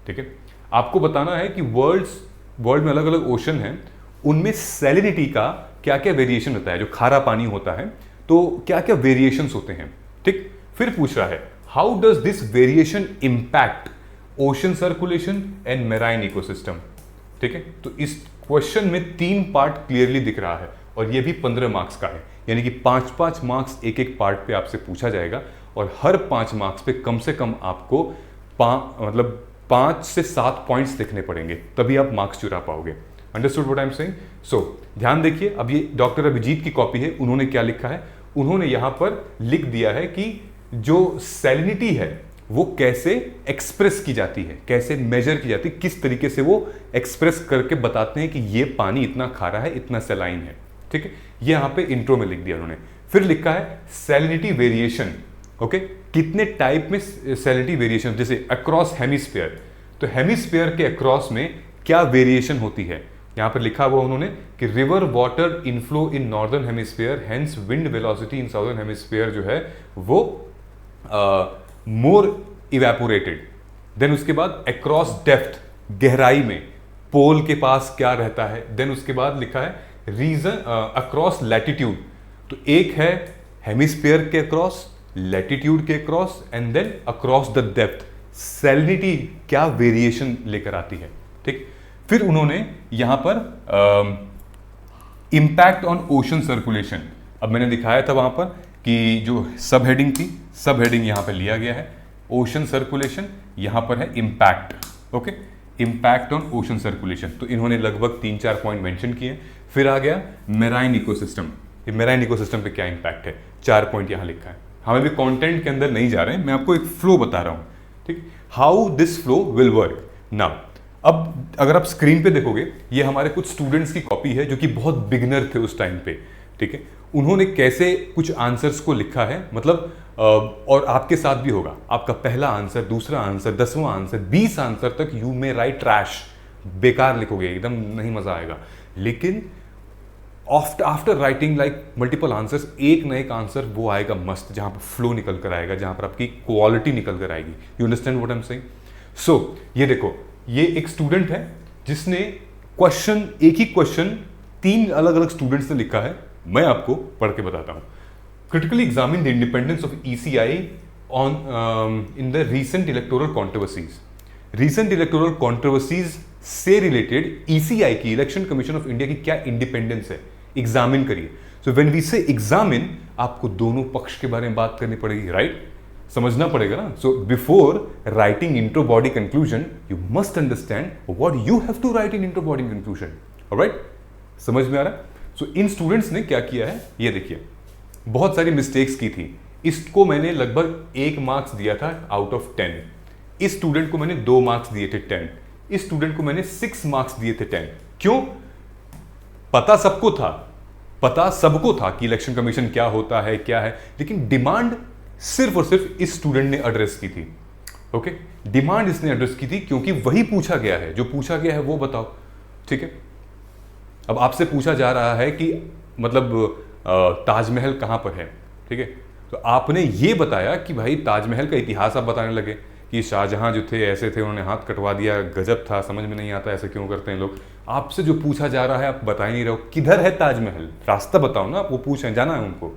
ठीक है। आपको बताना है कि वर्ल्ड में अलग अलग ओशन हैं, उनमें सैलिनिटी का क्या क्या वेरिएशन होता है, जो खारा पानी होता है तो क्या क्या वेरिएशंस होते हैं, ठीक। फिर पूछ रहा है how does this variation impact ocean circulation and marine ecosystem, ठीक है। तो इस क्वेश्चन में 3 पार्ट क्लियरली दिख रहा है और ये भी 15 मार्क्स का है, यानी कि 5-5 मार्क्स एक एक पार्ट पे आपसे पूछा जाएगा और हर 5 मार्क्स पे कम से कम आपको 5 से 7 पॉइंट्स देखने पड़ेंगे, तभी आप मार्क्स चुरा पाओगे। Understood what I am saying. So ध्यान देखिए, अब ये डॉक्टर अभिजीत की कॉपी है, उन्होंने क्या लिखा है, उन्होंने यहां पर लिख दिया है कि जो सैलिनिटी है वो कैसे एक्सप्रेस की जाती है, कैसे मेजर की जाती है, किस तरीके से वो एक्सप्रेस करके बताते हैं कि ये पानी इतना खारा है, इतना सैलाइन है, ठीक है। ये यहां पे इंट्रो में लिख दिया उन्होंने। फिर लिखा है सैलिनिटी वेरिएशन, ओके, कितने टाइप में सैलिनिटी वेरिएशन, जैसे अक्रॉस हेमिस्फीयर, तो हेमिस्फीयर के अक्रॉस में क्या वेरिएशन होती है। यहां पर लिखा हुआ उन्होंने कि river water inflow in northern hemisphere, hence wind velocity in southern hemisphere जो है वो मोर इवेपोरेटेड। देन उसके बाद अक्रॉस डेप्थ, गहराई में पोल के पास क्या रहता है। देन उसके बाद लिखा है रीजन अक्रॉस लैटिट्यूड, तो एक है हेमिस्फीयर के अक्रॉस, लैटिट्यूड के across and then across the depth salinity क्या वेरिएशन लेकर आती है, ठीक। फिर उन्होंने यहां पर इंपैक्ट ऑन ओशन सर्कुलेशन, अब मैंने दिखाया था वहां पर कि जो सब हेडिंग थी, सब हेडिंग यहां पर लिया गया है, ओशन सर्कुलेशन, यहां पर है impact, okay, impact on ocean circulation. तो इन्होंने लगभग 3-4 पॉइंट मेंशन किए। फिर आ गया मेराइन इकोसिस्टम, मेराइन इकोसिस्टम पे क्या इंपैक्ट है, 4 पॉइंट यहां लिखा है। हम अभी कंटेंट के अंदर नहीं जा रहे हैं, मैं आपको एक फ्लो बता रहा हूं, ठीक। How this flow will work now. अब अगर आप स्क्रीन पे देखोगे, ये हमारे कुछ स्टूडेंट्स की कॉपी है जो कि बहुत बिगिनर थे उस टाइम पे, ठीक है, उन्होंने कैसे कुछ आंसर्स को लिखा है, मतलब और आपके साथ भी होगा, आपका पहला आंसर, दूसरा आंसर, 10वां आंसर, 20 आंसर तक यू मे राइट ट्रैश, बेकार लिखोगे, एकदम नहीं मजा आएगा। लेकिन after writing like multiple answers, एक ना एक आंसर वो आएगा मस्त, जहां पर फ्लो निकल कर आएगा, जहां पर आपकी क्वालिटी निकल कर आएगी। You understand what I am saying? So ये देखो, ये एक स्टूडेंट है जिसने क्वेश्चन, एक ही क्वेश्चन 3 अलग अलग स्टूडेंट्स ने लिखा है। मैं आपको पढ़ के बताता हूं। Critically examine the independence of ECI on in the recent electoral controversies. Recent electoral controversies से रिलेटेड ईसीआई की, इलेक्शन कमीशन ऑफ इंडिया की क्या इंडिपेंडेंस है, एग्जामिन करिए। सो व्हेन वी से एग्जामिन, आपको दोनों पक्ष के बारे में बात करनी पड़ेगी, राइट? समझना पड़ेगा ना। So before writing intro body conclusion, you must understand what you have to write in intro body conclusion. Alright, समझ में आ रहा है? सो इन स्टूडेंट्स ने क्या किया है, ये देखिए, बहुत सारी मिस्टेक्स की थी। इसको मैंने लगभग 1 मार्क्स दिया था आउट ऑफ 10। इस स्टूडेंट को मैंने 2 मार्क्स दिए थे 10। इस स्टूडेंट को मैंने 6 मार्क्स दिए थे 10। क्यों? पता सबको था, पता सबको था कि इलेक्शन कमीशन क्या होता है, क्या है, लेकिन डिमांड सिर्फ और सिर्फ इस स्टूडेंट ने एड्रेस की थी। ओके, डिमांड इसने एड्रेस की थी क्योंकि वही पूछा गया है, जो पूछा गया है वो बताओ। ठीक है, अब आपसे पूछा जा रहा है कि मतलब ताजमहल कहां पर है, ठीक है, तो आपने ये बताया कि भाई ताजमहल का इतिहास आप बताने लगे कि शाहजहां जो थे ऐसे थे, उन्होंने हाथ कटवा दिया, गजब था, समझ में नहीं आता ऐसे क्यों करते हैं लोग। आपसे जो पूछा जा रहा है आप बता ही नहीं रहे हो, किधर है ताजमहल, रास्ता बताओ ना, आप वो पूछें, जाना है उनको।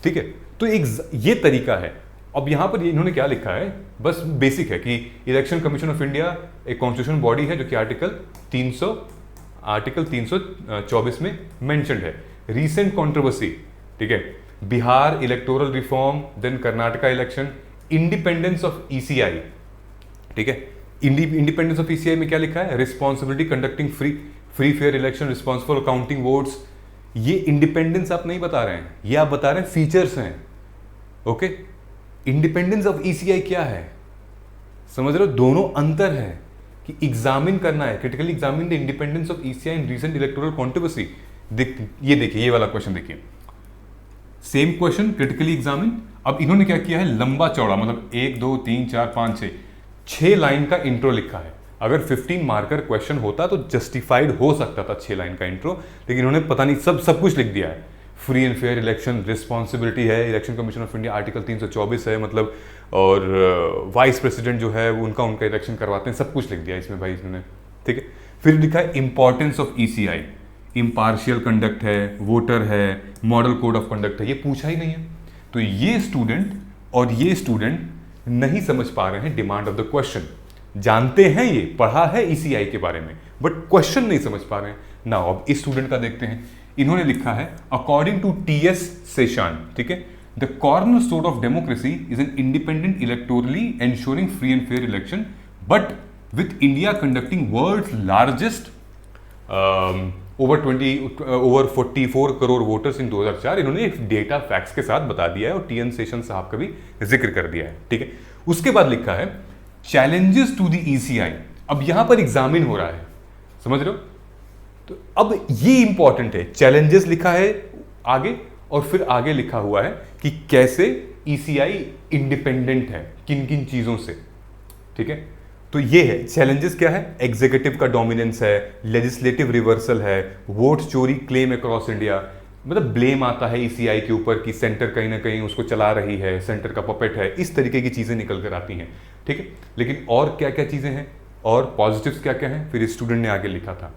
ठीक है, तो एक ये तरीका है। अब यहां पर इन्होंने क्या लिखा है, बस बेसिक है कि इलेक्शन कमीशन ऑफ इंडिया एक कॉन्स्टिट्यूशन बॉडी है जो कि आर्टिकल 324 में मेंशन्ड है। रीसेंट कंट्रोवर्सी, ठीक है, Bihar electoral reform, then Karnataka election, independence of ECI. ठीक है, इंडिपेंडेंस ऑफ ईसीआई में क्या लिखा है, responsibility conducting free fair election, responsible counting votes. ये इंडिपेंडेंस आप नहीं बता रहे हैं, ये आप बता रहे हैं फीचर्स हैं। ओके, इंडिपेंडेंस ऑफ ईसीआई क्या है, समझ रहे हो? दोनों अंतर है कि एग्जामिन करना है, critically examine the independence of ECI in recent electoral controversy. ये देखिए, ये वाला क्वेश्चन देखिए, सेम क्वेश्चन, क्रिटिकली एग्जामिन। अब इन्होंने क्या किया है, लंबा चौड़ा, मतलब 1 2 3 4 5 6 लाइन का इंट्रो लिखा है। अगर 15 मार्कर क्वेश्चन होता तो जस्टिफाइड हो सकता था 6 लाइन का इंट्रो, लेकिन इन्होंने पता नहीं सब कुछ लिख दिया है। Free and fair election, responsibility है, election commission of India article 324 है, मतलब, और वाइस प्रेसिडेंट जो है वो उनका इलेक्शन करवाते हैं, सब कुछ लिख दिया इसमें भाई इन्होंने। ठीक है, फिर लिखा है importance of ECI, impartial conduct है, वोटर है, मॉडल कोड ऑफ कंडक्ट है, ये पूछा ही नहीं है। तो ये स्टूडेंट और ये स्टूडेंट नहीं समझ पा रहे हैं डिमांड ऑफ द क्वेश्चन। जानते हैं, ये पढ़ा है ईसीआई के बारे में, बट क्वेश्चन नहीं समझ पा रहे हैं ना। अब इस स्टूडेंट का देखते हैं, इन्होंने लिखा है अकॉर्डिंग टू टीएस सेशान, ठीक है, the cornerstone of democracy is an independent electorally ensuring free and fair election, but with India conducting world's largest over 44 crore voters in 2004। इन्होंने डेटा फैक्ट्स के साथ बता दिया है और टीएन सेशन साहब का भी जिक्र कर दिया है। ठीक है, उसके बाद लिखा है चैलेंजेस टू द ईसीआई। अब यहां पर एग्जामिन हो रहा है, समझ रहे हो? तो अब ये इंपॉर्टेंट है, चैलेंजेस लिखा है आगे, और फिर आगे लिखा हुआ है कि कैसे ईसीआई इंडिपेंडेंट है, किन किन चीजों से। ठीक है, तो ये है चैलेंजेस, क्या है, एग्जीक्यूटिव का डोमिनेंस है, लेजिस्लेटिव रिवर्सल है, वोट चोरी क्लेम अक्रॉस इंडिया, मतलब ब्लेम आता है ईसीआई के ऊपर कि सेंटर कहीं ना कहीं उसको चला रही है, सेंटर का पपेट है, इस तरीके की चीजें निकल कर आती हैं। ठीक है, लेकिन और क्या क्या चीजें हैं और पॉजिटिव्स क्या क्या हैं, फिर स्टूडेंट ने आगे लिखा था।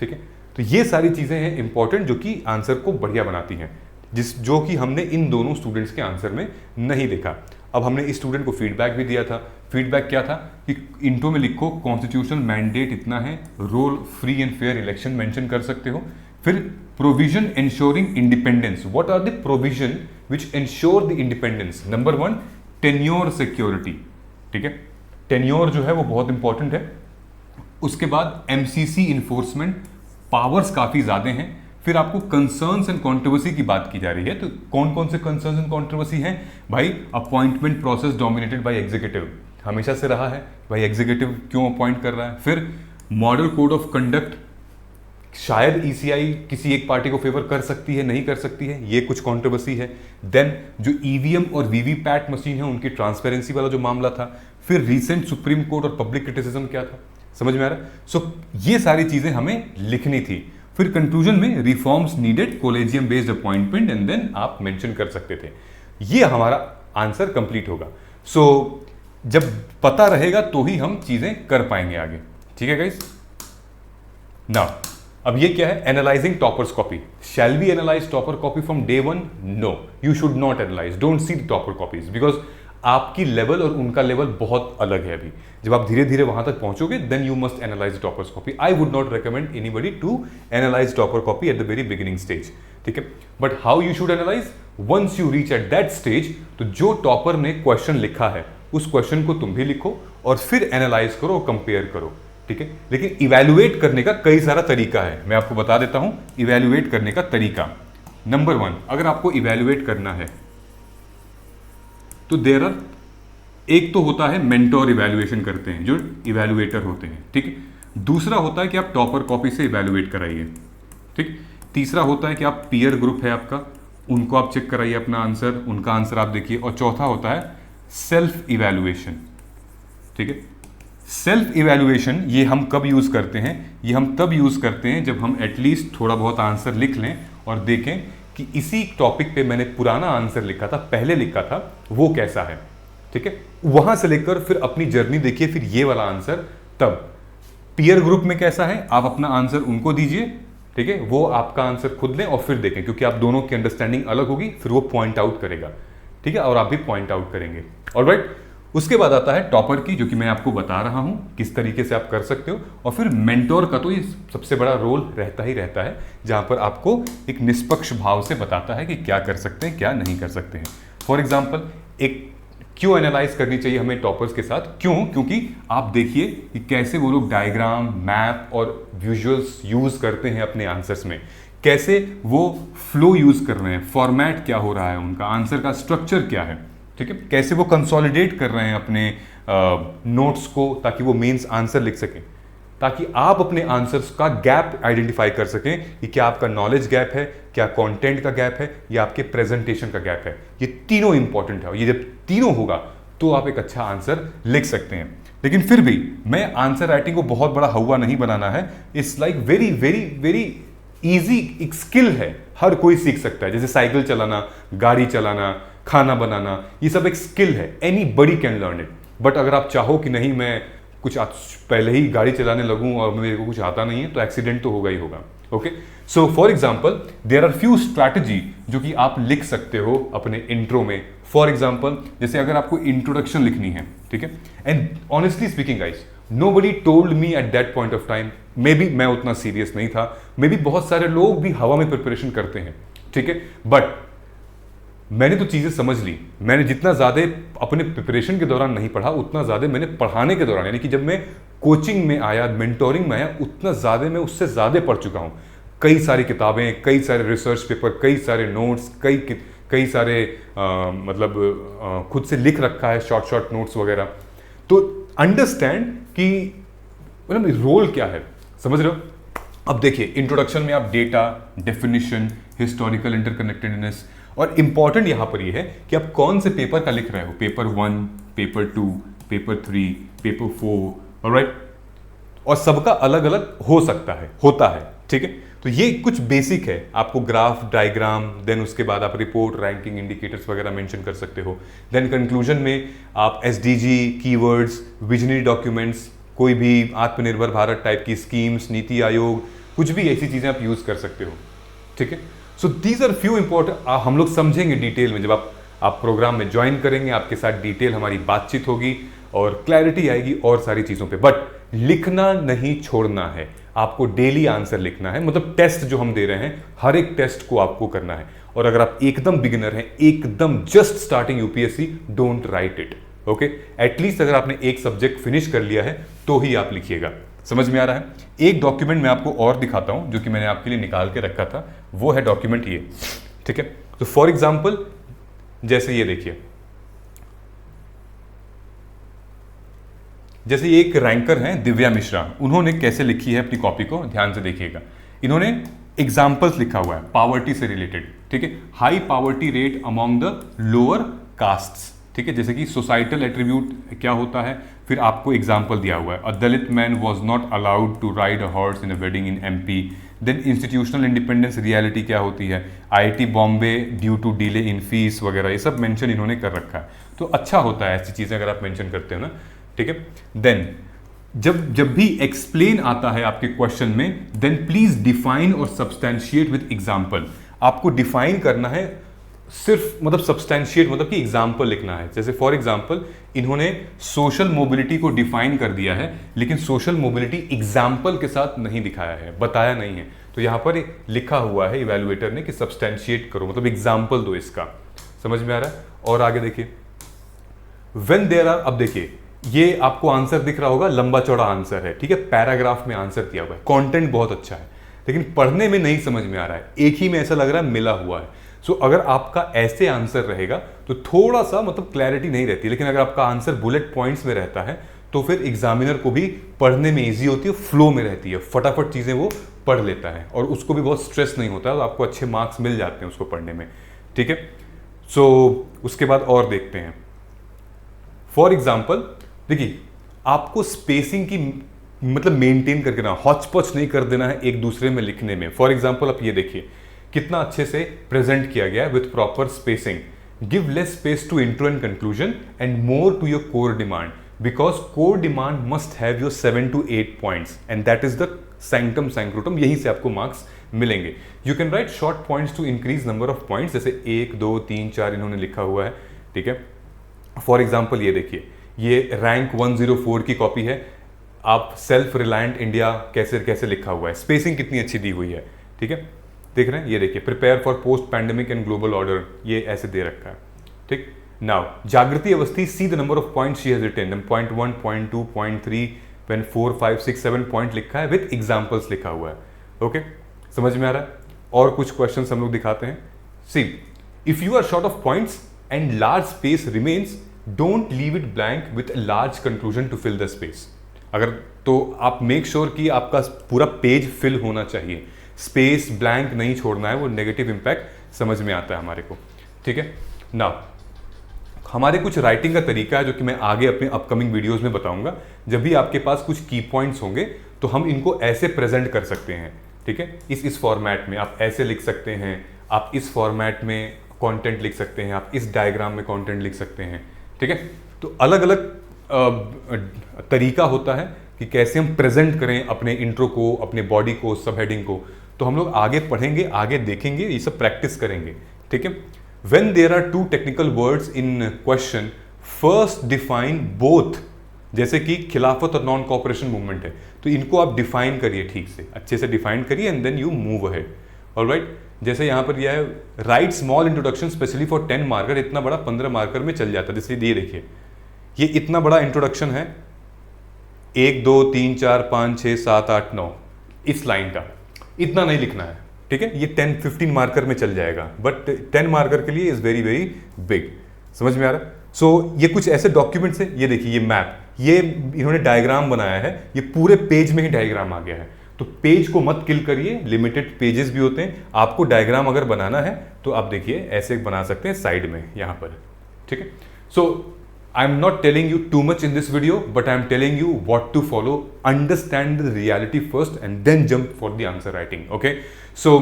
ठीक है, तो ये सारी चीजें हैं इंपॉर्टेंट, जो कि आंसर को बढ़िया बनाती हैं, जो कि हमने इन दोनों स्टूडेंट्स के आंसर में नहीं देखा। अब हमने इस स्टूडेंट को फीडबैक भी दिया था। फीडबैक क्या था कि इंट्रो में लिखो कॉन्स्टिट्यूशनल मैंडेट इतना है, role free and fair election mention कर सकते हो। फिर provision ensuring independence, what are the provision which ensure the independence. Number 1, tenure security. ठीक है, टेन्योर जो है वो बहुत इंपॉर्टेंट है। उसके बाद एमसीसी इन्फोर्समेंट, पावर्स काफी ज्यादा हैं। फिर आपको कंसर्न्स एंड कंट्रोवर्सी की बात की जा रही है, तो कौन कौन से कंसर्न्स एंड कंट्रोवर्सी हैं भाई? Appointment process dominated by executive, हमेशा से रहा है भाई, एग्जीक्यूटिव क्यों अपॉइंट कर रहा है। फिर मॉडल कोड ऑफ कंडक्ट, शायद ईसीआई किसी एक पार्टी को फेवर कर सकती है, नहीं कर सकती है, ये कुछ कंट्रोवर्सी है। देन जो ईवीएम और वीवीपैट मशीन है उनकी ट्रांसपेरेंसी वाला जो मामला था, फिर रिसेंट सुप्रीम कोर्ट और पब्लिक क्रिटिसिज्म क्या था, समझ में आ रहा है? सो ये सारी चीजें हमें लिखनी थी। फिर कंक्लूजन में reforms needed, collegium based appointment, and then आप मेंशन कर सकते थे। ये हमारा आंसर कंप्लीट होगा। सो जब पता रहेगा तो ही हम चीजें कर पाएंगे आगे। ठीक है गाइस? नाउ अब ये क्या है? Analysing toppers copy. Shall we analyse topper copy from day one? No, you should not analyse, don't see the topper copies, because आपकी लेवल और उनका लेवल बहुत अलग है। अभी जब आप धीरे धीरे वहां तक पहुंचोगे then you must analyse toppers copy. I would not recommend anybody to analyse topper copy at the very beginning stage. ठीक है? But how you should analyse? Once you reach at that stage, तो जो topper ने question लिखा है उस question को तुम भी लिखो और फिर एनालाइज करो, कंपेयर करो। ठीक है? लेकिन इवैल्यूएट करने का कई सारा तरीका है, मैं आपको बता देता हूं इवैल्यूएट करने का तरीका। नंबर 1, अगर आपको इवैल्यूएट करना है तो देयर आर, एक तो होता है मेंटोर इवैल्यूएशन करते हैं जो इवैल्यूएटर होते हैं। ठीक है? दूसरा होता है कि आप टॉपर कॉपी से इवैल्यूएट कराइए। ठीक? तीसरा होता है कि आप पीयर ग्रुप है आपका, उनको आप चेक कराइए अपना आंसर, उनका आंसर आप देखिए। और चौथा होता है सेल्फ इवैल्यूएशन। ठीक है? सेल्फ इवैल्यूएशन ये हम कब यूज करते हैं? ये हम तब यूज करते हैं जब हम एटलीस्ट थोड़ा बहुत आंसर लिख लें और देखें कि इसी टॉपिक पे मैंने पुराना आंसर लिखा था, पहले लिखा था, वो कैसा है। ठीक है? वहां से लेकर फिर अपनी जर्नी देखिए, फिर ये वाला आंसर। तब पीयर ग्रुप में कैसा है, आप अपना आंसर उनको दीजिए। ठीक है? वो आपका आंसर खुद लें और फिर देखें, क्योंकि आप दोनों की अंडरस्टैंडिंग अलग होगी, फिर वो पॉइंट आउट करेगा। ठीक है? और आप भी पॉइंट आउट करेंगे। ऑलराइट, उसके बाद आता है टॉपर की, जो कि मैं आपको बता रहा हूं किस तरीके से आप कर सकते हो। और फिर मेंटोर का तो ये सबसे बड़ा रोल रहता ही रहता है, जहां पर आपको एक निष्पक्ष भाव से बताता है कि क्या कर सकते हैं, क्या नहीं कर सकते हैं। फॉर एग्जाम्पल, एक क्यों एनालाइज करनी चाहिए हमें टॉपर्स के साथ? क्यों? क्योंकि आप देखिए कि कैसे वो लोग डायग्राम, मैप और विजुअल्स यूज करते हैं अपने आंसर्स में, कैसे वो फ्लो यूज कर रहे हैं, फॉर्मेट क्या हो रहा है उनका, आंसर का स्ट्रक्चर क्या है। ठीक है? कैसे वो कंसोलिडेट कर रहे हैं अपने नोट्स को ताकि वो मेंस आंसर लिख सकें, ताकि आप अपने आंसर्स का गैप आइडेंटिफाई कर सकें कि क्या आपका नॉलेज गैप है, क्या कंटेंट का गैप है, या आपके प्रेजेंटेशन का गैप है। ये तीनों इंपॉर्टेंट है। ये जब तीनों होगा तो आप एक अच्छा आंसर लिख सकते हैं। लेकिन फिर भी मैं आंसर राइटिंग को बहुत बड़ा हवा नहीं बनाना है। It's like very very very easy, एक स्किल है, हर कोई सीख सकता है। जैसे साइकिल चलाना, गाड़ी चलाना, खाना बनाना, ये सब एक स्किल है। Any buddy can learn it. But अगर आप चाहो कि नहीं मैं कुछ पहले ही गाड़ी चलाने लगूं और मेरे को कुछ आता नहीं है, तो एक्सीडेंट तो होगा ही होगा। Okay? So for example there are few strategy जो कि आप लिख सकते हो अपने इंट्रो में। फॉर एग्जाम्पल, जैसे अगर आपको इंट्रोडक्शन लिखनी है, ठीक है, and honestly speaking guys, nobody told me at that point of time, may be मैं उतना सीरियस नहीं था, मे बी बहुत सारे लोग भी हवा में प्रिपरेशन करते हैं। ठीक है? बट मैंने तो चीजें समझ ली। मैंने जितना ज्यादा अपने प्रिपरेशन के दौरान नहीं पढ़ा, उतना ज्यादा मैंने पढ़ाने के दौरान, यानी कि जब मैं कोचिंग में आया, मेंटोरिंग में आया, उतना ज्यादा मैं उससे ज्यादा पढ़ चुका हूं। कई सारी किताबें, कई सारे रिसर्च पेपर, कई सारे नोट्स, कई सारे खुद से लिख रखा है, शॉर्ट शॉर्ट नोट्स वगैरह। तो अंडरस्टैंड कि मतलब रोल क्या है, समझ रहे हो? अब देखिए, इंट्रोडक्शन में आप डेटा, डेफिनेशन, हिस्टोरिकल इंटरकनेक्टेडनेस, और इंपॉर्टेंट यहां पर यह है कि आप कौन से पेपर का लिख रहे हो, paper 1, paper 2, paper 3, paper 4, alright? और सबका अलग अलग हो सकता है, होता है। ठीक है? तो ये कुछ बेसिक है। आपको ग्राफ, डायग्राम, देन उसके बाद आप रिपोर्ट, रैंकिंग, इंडिकेटर्स वगैरह मेंशन कर सकते हो। देन कंक्लूजन में आप एसडीजी, कीवर्ड्स, विजनरी डॉक्यूमेंट्स, कोई भी आत्मनिर्भर भारत टाइप की स्कीम्स, नीति आयोग, कुछ भी ऐसी चीजें आप यूज कर सकते हो। ठीक है? So these are few important, हम लोग समझेंगे डिटेल में। जब आप प्रोग्राम में ज्वाइन करेंगे, आपके साथ डिटेल हमारी बातचीत होगी और क्लैरिटी आएगी और सारी चीजों पे। बट लिखना नहीं छोड़ना है, आपको डेली आंसर लिखना है। मतलब टेस्ट जो हम दे रहे हैं, हर एक टेस्ट को आपको करना है। और अगर आप एकदम बिगिनर हैं, एकदम just starting UPSC, don't write it. Okay? At least अगर आपने एक सब्जेक्ट फिनिश कर लिया है तो ही आप लिखिएगा। समझ में आ रहा है? एक डॉक्यूमेंट मैं आपको और दिखाता हूं जो कि मैंने आपके लिए निकाल के रखा था, वो है डॉक्यूमेंट ये। ठीक है? तो फॉर एग्जाम्पल, जैसे ये देखिए, जैसे एक रैंकर हैं दिव्या मिश्रा, उन्होंने कैसे लिखी है अपनी कॉपी को, ध्यान से देखिएगा। इन्होंने एग्जाम्पल्स लिखा हुआ है पॉवर्टी से रिलेटेड, ठीक है। High poverty rate among the lower castes, ठीक है, जैसे कि सोसाइटल एट्रीब्यूट क्या होता है, फिर आपको एग्जाम्पल दिया हुआ है। A Dalit man was not allowed to ride a horse in a wedding in MP। Then institutional independence reality क्या होती है, IIT Bombay due to delay in fees वगैरह, ये सब मेंशन इन्होंने कर रखा है। तो अच्छा होता है ऐसी चीज़ें अगर आप मेंशन करते हो ना, ठीक है। देन जब भी एक्सप्लेन आता है आपके क्वेश्चन में, देन प्लीज डिफाइन और सब्सटैंशिएट विद एग्जाम्पल। आपको डिफाइन करना है, सिर्फ मतलब सब्सटैंशिएट मतलब कि एग्जाम्पल लिखना है। जैसे फॉर एग्जाम्पल इन्होंने सोशल मोबिलिटी को डिफाइन कर दिया है, लेकिन सोशल मोबिलिटी एग्जाम्पल के साथ नहीं दिखाया है, बताया नहीं है। तो यहां पर लिखा हुआ है इवैल्यूएटर ने कि सब्सटैंशिएट करो, मतलब एग्जाम्पल दो इसका। समझ में आ रहा है? और आगे देखिए, व्हेन देयर आर, अब देखिए ये आपको आंसर दिख रहा होगा, लंबा चौड़ा आंसर है, ठीक है, पैराग्राफ में आंसर दिया हुआ है, कंटेंट बहुत अच्छा है, लेकिन पढ़ने में नहीं समझ में आ रहा है, एक ही में ऐसा लग रहा है मिला हुआ है। सो अगर आपका ऐसे आंसर रहेगा तो थोड़ा सा मतलब क्लैरिटी नहीं रहती, लेकिन अगर आपका आंसर बुलेट पॉइंट्स में रहता है तो फिर एग्जामिनर को भी पढ़ने में ईजी होती है, फ्लो में रहती है, फटाफट चीज़ें वो पढ़ लेता है और उसको भी बहुत स्ट्रेस नहीं होता है, तो आपको अच्छे मार्क्स मिल जाते हैं उसको पढ़ने में, ठीक है। सो उसके बाद और देखते हैं। फॉर एग्जाम्पल देखिए, आपको स्पेसिंग की मतलब मेंटेन करके ना, हॉच पॉच नहीं कर देना है एक दूसरे में लिखने में। फॉर एग्जाम्पल आप ये देखिए कितना अच्छे से प्रेजेंट किया गया है with proper spacing. Give less space to intro and conclusion and more to your core demand, because core demand must have your 7 to 8 points and that is the sanctum sanctorum, यहीं से आपको marks मिलेंगे। You can write short points to increase number of points, जैसे 1 2 3 4 इन्होंने लिखा हुआ है, ठीक है। फॉर एग्जाम्पल ये देखिए, ये रैंक 104 की कॉपी है। आप सेल्फ रिलायंट इंडिया कैसे कैसे लिखा हुआ है, स्पेसिंग कितनी अच्छी दी हुई है, ठीक है, देख रहे हैं। ये देखिए, prepare for post pandemic and global order, ये ऐसे दे रखा है, ठीक। नाउ जागृति Awasthi, see the number of point she has retain, point 1 point 2 point 3 when 4 5 6 7 point लिखा है, विद एग्जाम्पल्स लिखा हुआ है, ओके। समझ में आ रहा है? और कुछ क्वेश्चन हम लोग दिखाते हैं। See, if you are short of points and large space remains, don't leave it blank with large conclusion to fill the space. अगर तो आप मेक श्योर कि आपका पूरा पेज फिल होना चाहिए, स्पेस ब्लैंक नहीं छोड़ना है, वो नेगेटिव इंपैक्ट समझ में आता है हमारे को, ठीक है ना। हमारे कुछ राइटिंग का तरीका है जो कि मैं आगे अपने अपकमिंग वीडियोस में बताऊंगा। जब भी आपके पास कुछ की पॉइंट्स होंगे तो हम इनको ऐसे प्रेजेंट कर सकते हैं, ठीक है। इस फॉर्मेट में आप ऐसे लिख सकते हैं, आप इस फॉर्मेट में कंटेंट लिख सकते हैं, आप इस डायग्राम में कंटेंट लिख सकते हैं, ठीक है। तो अलग अलग तरीका होता है कि कैसे हम प्रेजेंट करें अपने इंट्रो को, अपने बॉडी को, सब हेडिंग को। तो हम लोग आगे पढ़ेंगे, आगे देखेंगे, ये सब प्रैक्टिस करेंगे, ठीक है। When there are 2 technical words in question, first define both. जैसे कि खिलाफत और नॉन कॉपरेशन मूवमेंट है, तो इनको आप डिफाइन करिए, ठीक से अच्छे से डिफाइन करिए and then you move ahead, alright. जैसे यहाँ पर यह है, right small introduction specially for 10 marker, इतना बड़ा 15 मार्कर में चल जाता है। जैसे ये देखिए, ये इतना बड़ा इंट्रोडक्शन है, 1 2 3 4 5 6 7 8 9 इस लाइन का, इतना नहीं लिखना है, ठीक है। ये 10-15 मार्कर में चल जाएगा, बट 10 मार्कर के लिए इज वेरी वेरी बिग। समझ में आ रहा है? सो ये कुछ ऐसे डॉक्यूमेंट्स हैं, ये देखिए, ये मैप, ये इन्होंने डायग्राम बनाया है, ये पूरे पेज में ही डायग्राम आ गया है। तो पेज को मत किल करिए, लिमिटेड पेजेस भी होते हैं। आपको डायग्राम अगर बनाना है तो आप देखिए ऐसे बना सकते हैं साइड में यहाँ पर, ठीक है। सो I am not telling you too much in this video, but I am telling you what to follow. Understand the reality first and then jump for the answer writing, okay? So,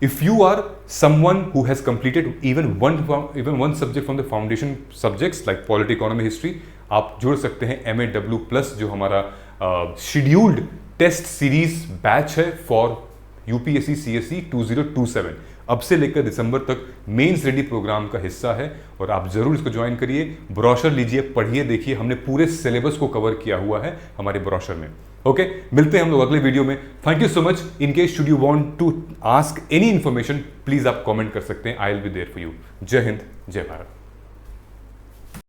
if you are someone who has completed even one subject from the foundation subjects like Polity, Economy, History, आप जुड़ सकते हैं MAW+ जो हमारा scheduled test series batch है for UPSC CSE 2027। अब से लेकर दिसंबर तक मेंस रेडी प्रोग्राम का हिस्सा है और आप जरूर इसको ज्वाइन करिए। ब्रोशर लीजिए, पढ़िए, देखिए, हमने पूरे सिलेबस को कवर किया हुआ है हमारे ब्रोशर में, ओके। मिलते हैं हम लोग अगले वीडियो में। Thank you so much. In case should you want to ask any information, please आप कमेंट कर सकते हैं, I will be there for you. जय हिंद, जय भारत।